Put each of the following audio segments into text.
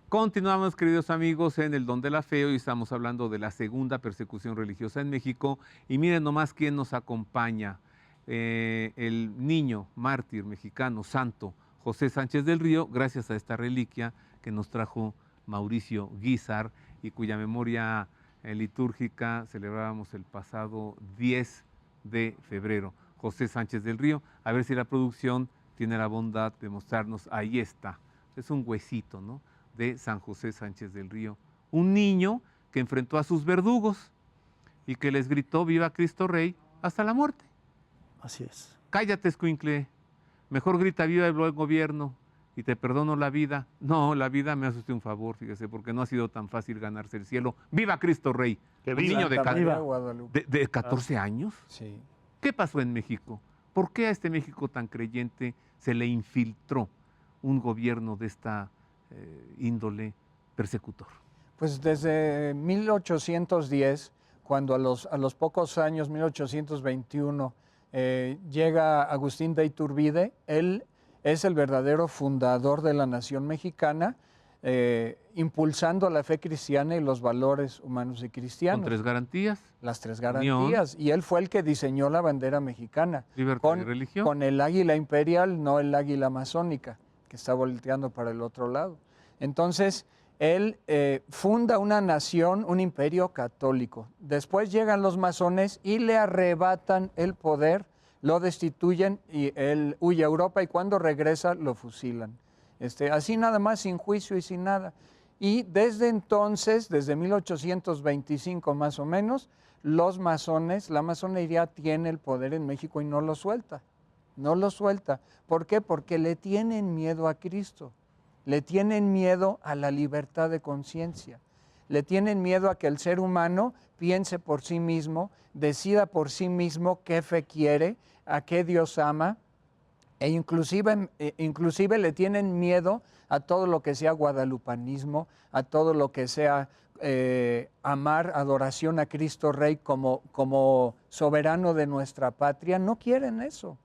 Continuamos, queridos amigos, en el Don de la Fe. Hoy estamos hablando de la segunda persecución religiosa en México. Y miren nomás quién nos acompaña. El niño mártir mexicano santo José Sánchez del Río, gracias a esta reliquia que nos trajo Mauricio Guízar y cuya memoria litúrgica celebrábamos el pasado 10 de febrero. José Sánchez del Río, a ver si la producción tiene la bondad de mostrarnos. Ahí está, es un huesito, ¿no?, de San José Sánchez del Río, un niño que enfrentó a sus verdugos y que les gritó viva Cristo Rey hasta la muerte. Así es. Cállate, escuincle, mejor grita viva el buen gobierno y te perdono la vida. No, la vida me hace usted un favor, fíjese, porque no ha sido tan fácil ganarse el cielo. ¡Viva Cristo Rey! Que Un viva, niño Guadalupe. de 14 años. Sí. ¿Qué pasó en México? ¿Por qué a este México tan creyente se le infiltró un gobierno de esta índole persecutor? Pues desde 1810, cuando a los pocos años, 1821, llega Agustín de Iturbide, él es el verdadero fundador de la nación mexicana, impulsando la fe cristiana y los valores humanos y cristianos. ¿Con tres garantías? Las tres garantías. Y él fue el que diseñó la bandera mexicana. Libertad y religión. Con el águila imperial, no el águila masónica, que está volteando para el otro lado. Entonces, él funda una nación, un imperio católico. Después llegan los masones y le arrebatan el poder, lo destituyen y él huye a Europa y cuando regresa lo fusilan. Así nada más, sin juicio y sin nada. Y desde entonces, desde 1825 más o menos, los masones, la masonería tiene el poder en México y no lo suelta. No lo suelta. ¿Por qué? Porque le tienen miedo a Cristo. Le tienen miedo a la libertad de conciencia. Le tienen miedo a que el ser humano piense por sí mismo, decida por sí mismo qué fe quiere, a qué Dios ama, e inclusive le tienen miedo a todo lo que sea guadalupanismo, a todo lo que sea amar, adoración a Cristo Rey como soberano de nuestra patria. No quieren eso.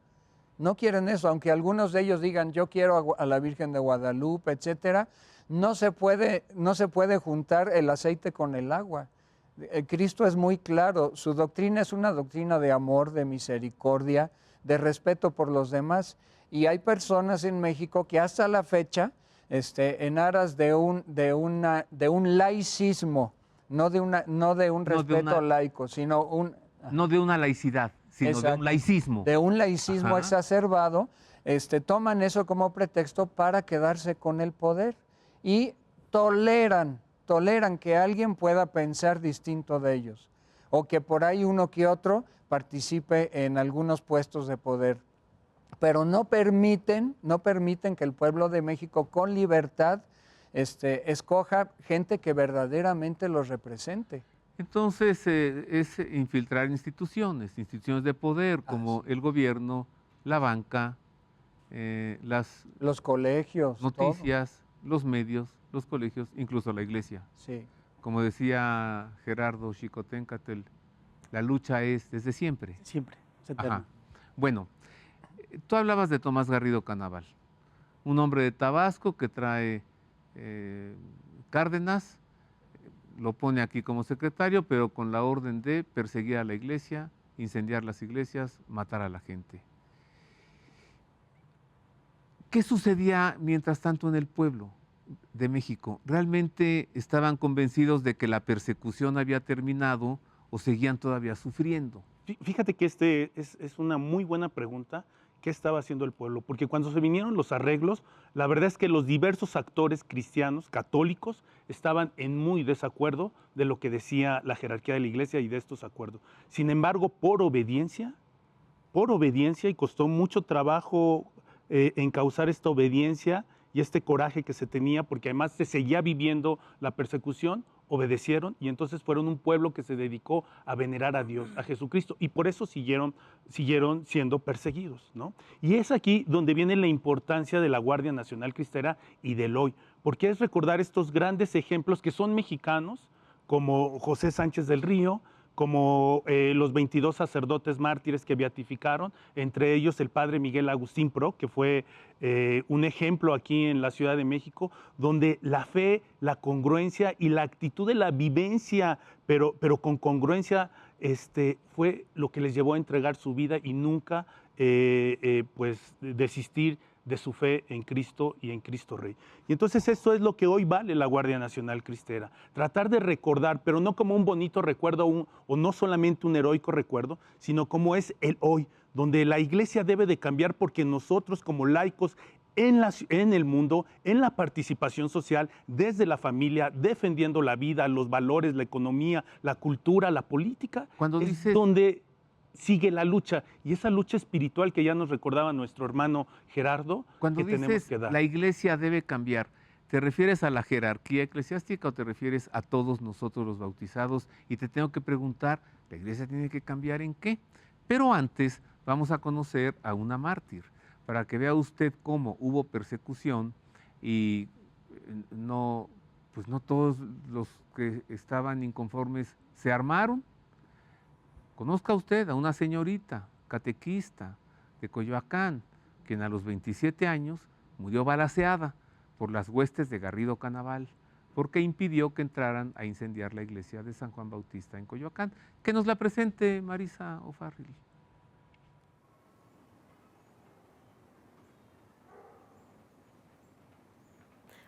No quieren eso, aunque algunos de ellos digan yo quiero a la Virgen de Guadalupe, etcétera, no se puede juntar el aceite con el agua. Cristo es muy claro, su doctrina es una doctrina de amor, de misericordia, de respeto por los demás. Y hay personas en México que hasta la fecha, en aras de un laicismo, no de un respeto laico, sino no de una laicidad, sino exacto, de un laicismo. De un laicismo exacerbado, toman eso como pretexto para quedarse con el poder y toleran que alguien pueda pensar distinto de ellos o que por ahí uno que otro participe en algunos puestos de poder. Pero no permiten que el pueblo de México con libertad escoja gente que verdaderamente los represente. Entonces es infiltrar instituciones de poder como el gobierno, la banca, los colegios, noticias, los medios, los colegios, incluso la iglesia. Sí. Como decía Gerardo Xicoténcatl, la lucha es desde siempre. Siempre. Ajá. Bueno, tú hablabas de Tomás Garrido Canaval, un hombre de Tabasco que trae Cárdenas, lo pone aquí como secretario, pero con la orden de perseguir a la iglesia, incendiar las iglesias, matar a la gente. ¿Qué sucedía mientras tanto en el pueblo de México? ¿Realmente estaban convencidos de que la persecución había terminado o seguían todavía sufriendo? Fíjate que es una muy buena pregunta. ¿Qué estaba haciendo el pueblo? Porque cuando se vinieron los arreglos, la verdad es que los diversos actores cristianos, católicos, estaban en muy desacuerdo de lo que decía la jerarquía de la iglesia y de estos acuerdos. Sin embargo, por obediencia, y costó mucho trabajo encauzar esta obediencia y este coraje que se tenía, porque además se seguía viviendo la persecución, obedecieron y entonces fueron un pueblo que se dedicó a venerar a Dios, a Jesucristo, y por eso siguieron siendo perseguidos, ¿no? Y es aquí donde viene la importancia de la Guardia Nacional Cristera y del hoy, porque es recordar estos grandes ejemplos que son mexicanos, como José Sánchez del Río, como los 22 sacerdotes mártires que beatificaron, entre ellos el padre Miguel Agustín Pro, que fue un ejemplo aquí en la Ciudad de México, donde la fe, la congruencia y la actitud de la vivencia, pero con congruencia, fue lo que les llevó a entregar su vida y nunca pues desistir de su fe en Cristo y en Cristo Rey. Y entonces esto es lo que hoy vale la Guardia Nacional Cristera. Tratar de recordar, pero no como un bonito recuerdo o no solamente un heroico recuerdo, sino como es el hoy, donde la Iglesia debe de cambiar porque nosotros como laicos en el mundo, en la participación social, desde la familia, defendiendo la vida, los valores, la economía, la cultura, la política, Cuando es dices... donde sigue la lucha, y esa lucha espiritual que ya nos recordaba nuestro hermano Gerardo, Cuando que tenemos dices que dar. la iglesia debe cambiar, ¿te refieres a la jerarquía eclesiástica o te refieres a todos nosotros los bautizados? Y te tengo que preguntar, ¿la iglesia tiene que cambiar en qué? Pero antes vamos a conocer a una mártir, para que vea usted cómo hubo persecución y pues no todos los que estaban inconformes se armaron. Conozca usted a una señorita catequista de Coyoacán, quien a los 27 años murió balaceada por las huestes de Garrido Canaval, porque impidió que entraran a incendiar la iglesia de San Juan Bautista en Coyoacán. Que nos la presente Marisa O'Farrill.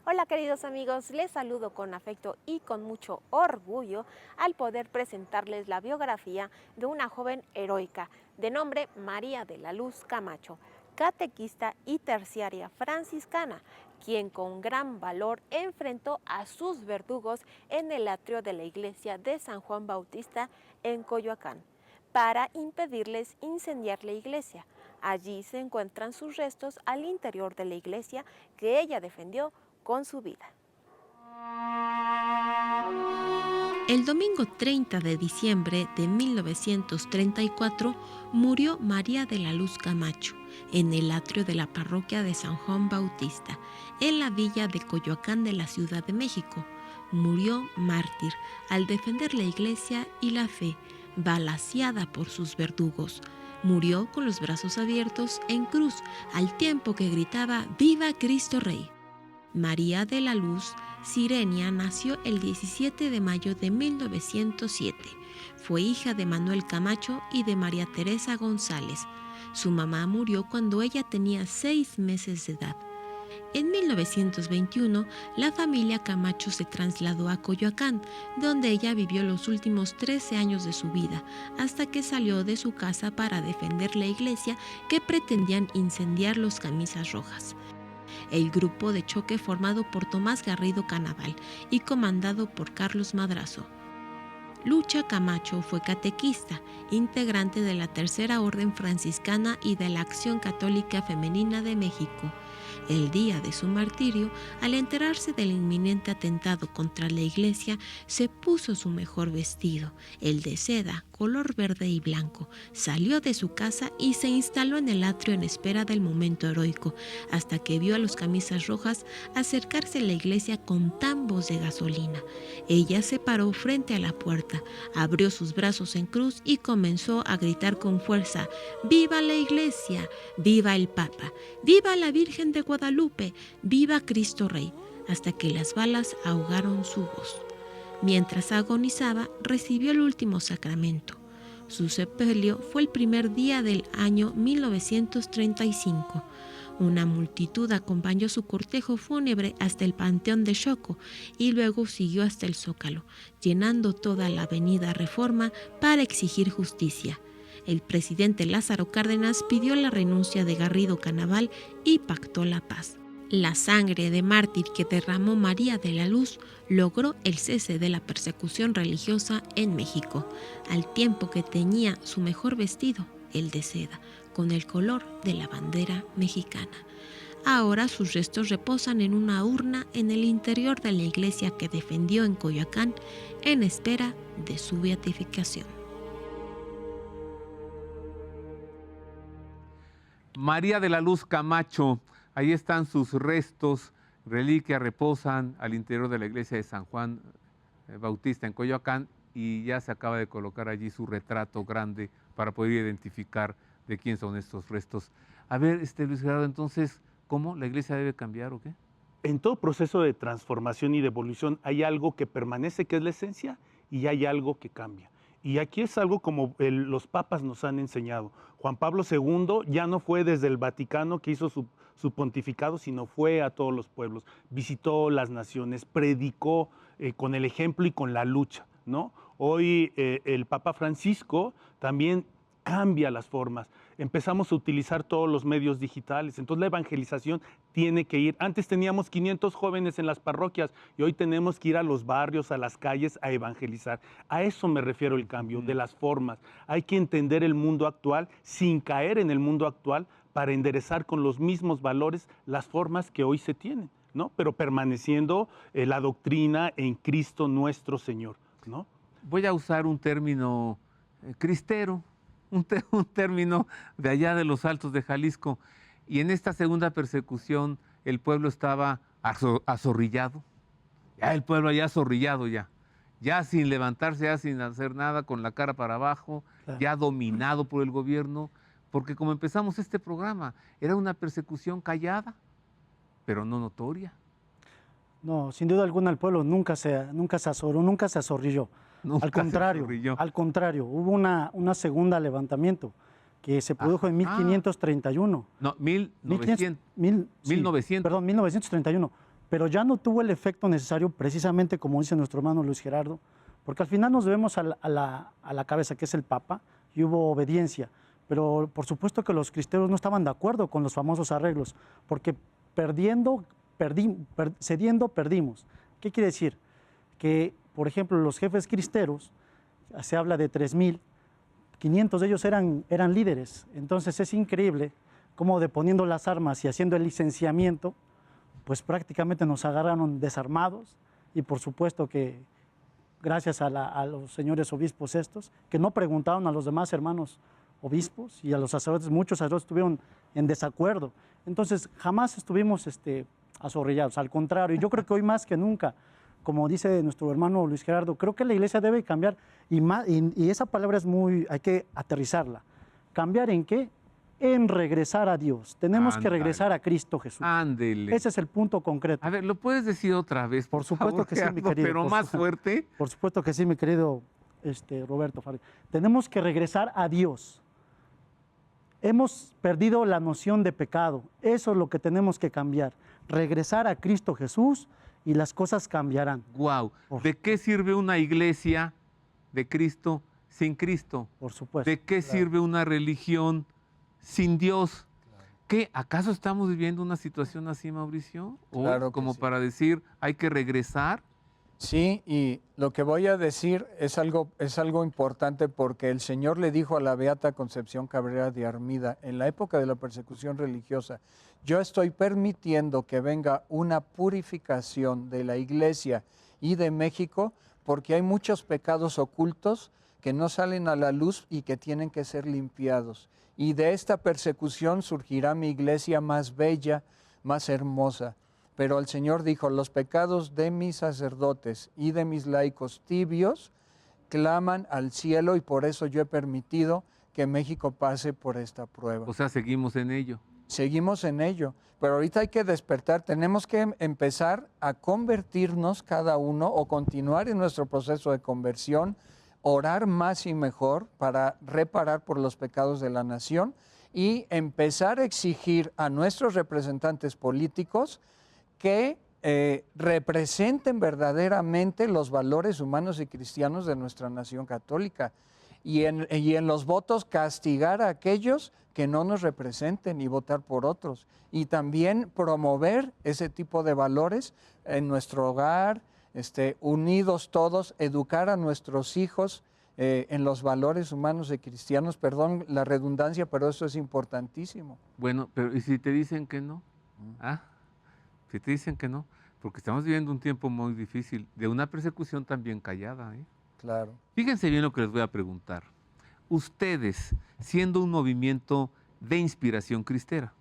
Hola queridos amigos, les saludo con afecto y con mucho orgullo al poder presentarles la biografía de una joven heroica de nombre María de la Luz Camacho, catequista y terciaria franciscana, quien con gran valor enfrentó a sus verdugos en el atrio de la iglesia de San Juan Bautista en Coyoacán, para impedirles incendiar la iglesia. Allí se encuentran sus restos al interior de la iglesia que ella defendió con su vida. El domingo 30 de diciembre de 1934 murió María de la Luz Camacho en el atrio de la parroquia de San Juan Bautista, en la villa de Coyoacán de la Ciudad de México. Murió mártir al defender la iglesia y la fe, balaceada por sus verdugos. Murió con los brazos abiertos en cruz, al tiempo que gritaba ¡Viva Cristo Rey! María de la Luz Sirenia nació el 17 de mayo de 1907. Fue hija de Manuel Camacho y de María Teresa González. Su mamá murió cuando ella tenía 6 meses de edad. En 1921, la familia Camacho se trasladó a Coyoacán, donde ella vivió los últimos 13 años de su vida, hasta que salió de su casa para defender la iglesia que pretendían incendiar los camisas rojas. El grupo de choque formado por Tomás Garrido Canaval y comandado por Carlos Madrazo. Lucha Camacho fue catequista, integrante de la Tercera Orden Franciscana y de la Acción Católica Femenina de México. El día de su martirio, al enterarse del inminente atentado contra la iglesia, se puso su mejor vestido, el de seda, color verde y blanco, salió de su casa y se instaló en el atrio en espera del momento heroico, hasta que vio a los camisas rojas acercarse a la iglesia con tambos de gasolina. Ella se paró frente a la puerta, abrió sus brazos en cruz y comenzó a gritar con fuerza: ¡Viva la iglesia! ¡Viva el Papa! ¡Viva la Virgen de Guadalupe! ¡Viva Cristo Rey! Hasta que las balas ahogaron su voz. Mientras agonizaba, recibió el último sacramento. Su sepelio fue el primer día del año 1935. Una multitud acompañó su cortejo fúnebre hasta el Panteón de Xoco y luego siguió hasta el Zócalo, llenando toda la avenida Reforma para exigir justicia. El presidente Lázaro Cárdenas pidió la renuncia de Garrido Canaval y pactó la paz. La sangre de mártir que derramó María de la Luz logró el cese de la persecución religiosa en México, al tiempo que teñía su mejor vestido, el de seda, con el color de la bandera mexicana. Ahora sus restos reposan en una urna en el interior de la iglesia que defendió en Coyoacán, en espera de su beatificación. María de la Luz Camacho, ahí están sus restos, reliquias, reposan al interior de la iglesia de San Juan Bautista en Coyoacán, y ya se acaba de colocar allí su retrato grande para poder identificar de quién son estos restos. A ver, Luis Gerardo, entonces, ¿cómo? ¿La iglesia debe cambiar o qué? En todo proceso de transformación y de evolución hay algo que permanece, que es la esencia, y hay algo que cambia. Y aquí es algo como los papas nos han enseñado. Juan Pablo II ya no fue desde el Vaticano que hizo su pontificado, sino fue a todos los pueblos, visitó las naciones, predicó con el ejemplo y con la lucha, ¿no? Hoy el Papa Francisco también cambia las formas. Empezamos a utilizar todos los medios digitales, entonces la evangelización tiene que ir. Antes teníamos 500 jóvenes en las parroquias y hoy tenemos que ir a los barrios, a las calles a evangelizar. A eso me refiero el cambio, de las formas. Hay que entender el mundo actual sin caer en el mundo actual para enderezar con los mismos valores las formas que hoy se tienen, ¿no? Pero permaneciendo la doctrina en Cristo nuestro Señor, ¿no? Voy a usar un término cristero, un término de allá de los Altos de Jalisco. Y en esta segunda persecución el pueblo estaba azorrillado. Ya el pueblo allá azorrillado ya sin levantarse, ya sin hacer nada, con la cara para abajo, ya dominado por el gobierno. Porque como empezamos este programa, era una persecución callada, pero no notoria. No, sin duda alguna el pueblo nunca se azoró, nunca se azorrilló. Nunca Al contrario, hubo una segunda levantamiento que se produjo en 1531. No, 1900. Perdón, 1931. Pero ya no tuvo el efecto necesario, precisamente como dice nuestro hermano Luis Gerardo, porque al final nos debemos a la cabeza, que es el Papa, y hubo obediencia. Pero por supuesto que los cristeros no estaban de acuerdo con los famosos arreglos, porque cediendo, perdimos. ¿Qué quiere decir? Que, por ejemplo, los jefes cristeros, se habla de 3.500 de ellos eran líderes. Entonces es increíble cómo deponiendo las armas y haciendo el licenciamiento, pues prácticamente nos agarraron desarmados, y por supuesto que gracias a los señores obispos estos, que no preguntaron a los demás hermanos obispos y a los sacerdotes, muchos sacerdotes estuvieron en desacuerdo. Entonces jamás estuvimos azorrillados, al contrario. Y yo creo que hoy más que nunca, como dice nuestro hermano Luis Gerardo, creo que la iglesia debe cambiar, y esa palabra hay que aterrizarla. ¿Cambiar en qué? En regresar a Dios. Tenemos que regresar a Cristo Jesús. Ándele. Ese es el punto concreto. A ver, ¿lo puedes decir otra vez? Por supuesto que sí, mi querido. Pero más fuerte. Por supuesto que sí, mi querido Roberto Farid. Tenemos que regresar a Dios. Hemos perdido la noción de pecado. Eso es lo que tenemos que cambiar. Regresar a Cristo Jesús y las cosas cambiarán. Wow. ¿De qué sirve una iglesia de Cristo sin Cristo? Por supuesto. ¿De qué sirve una religión sin Dios? ¿Qué? ¿Acaso estamos viviendo una situación así, Mauricio? ¿O Claro que como sí. para decir, hay que regresar? Sí, y lo que voy a decir es algo importante, porque el Señor le dijo a la Beata Concepción Cabrera de Armida en la época de la persecución religiosa: yo estoy permitiendo que venga una purificación de la Iglesia y de México, porque hay muchos pecados ocultos que no salen a la luz y que tienen que ser limpiados. Y de esta persecución surgirá mi Iglesia más bella, más hermosa. Pero el Señor dijo: los pecados de mis sacerdotes y de mis laicos tibios claman al cielo, y por eso yo he permitido que México pase por esta prueba. O sea, seguimos en ello. Seguimos en ello, pero ahorita hay que despertar. Tenemos que empezar a convertirnos cada uno, o continuar en nuestro proceso de conversión, orar más y mejor para reparar por los pecados de la nación, y empezar a exigir a nuestros representantes políticos que representen verdaderamente los valores humanos y cristianos de nuestra nación católica, y en los votos castigar a aquellos que no nos representen y votar por otros, y también promover ese tipo de valores en nuestro hogar, unidos todos, educar a nuestros hijos en los valores humanos y cristianos. Perdón la redundancia, pero eso es importantísimo. Bueno, pero ¿y si te dicen que no? Si te dicen que no, porque estamos viviendo un tiempo muy difícil, de una persecución también callada, ¿eh? Claro. Fíjense bien lo que les voy a preguntar. Ustedes, siendo un movimiento de inspiración cristera,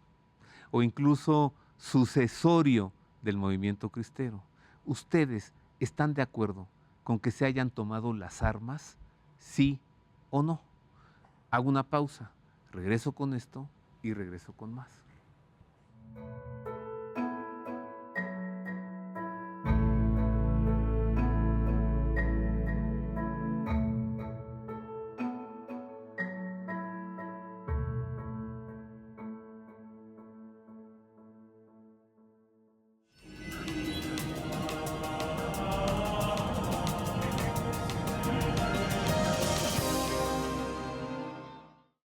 o incluso sucesorio del movimiento cristero, ¿ustedes están de acuerdo con que se hayan tomado las armas, sí o no? Hago una pausa, regreso con esto y regreso con más.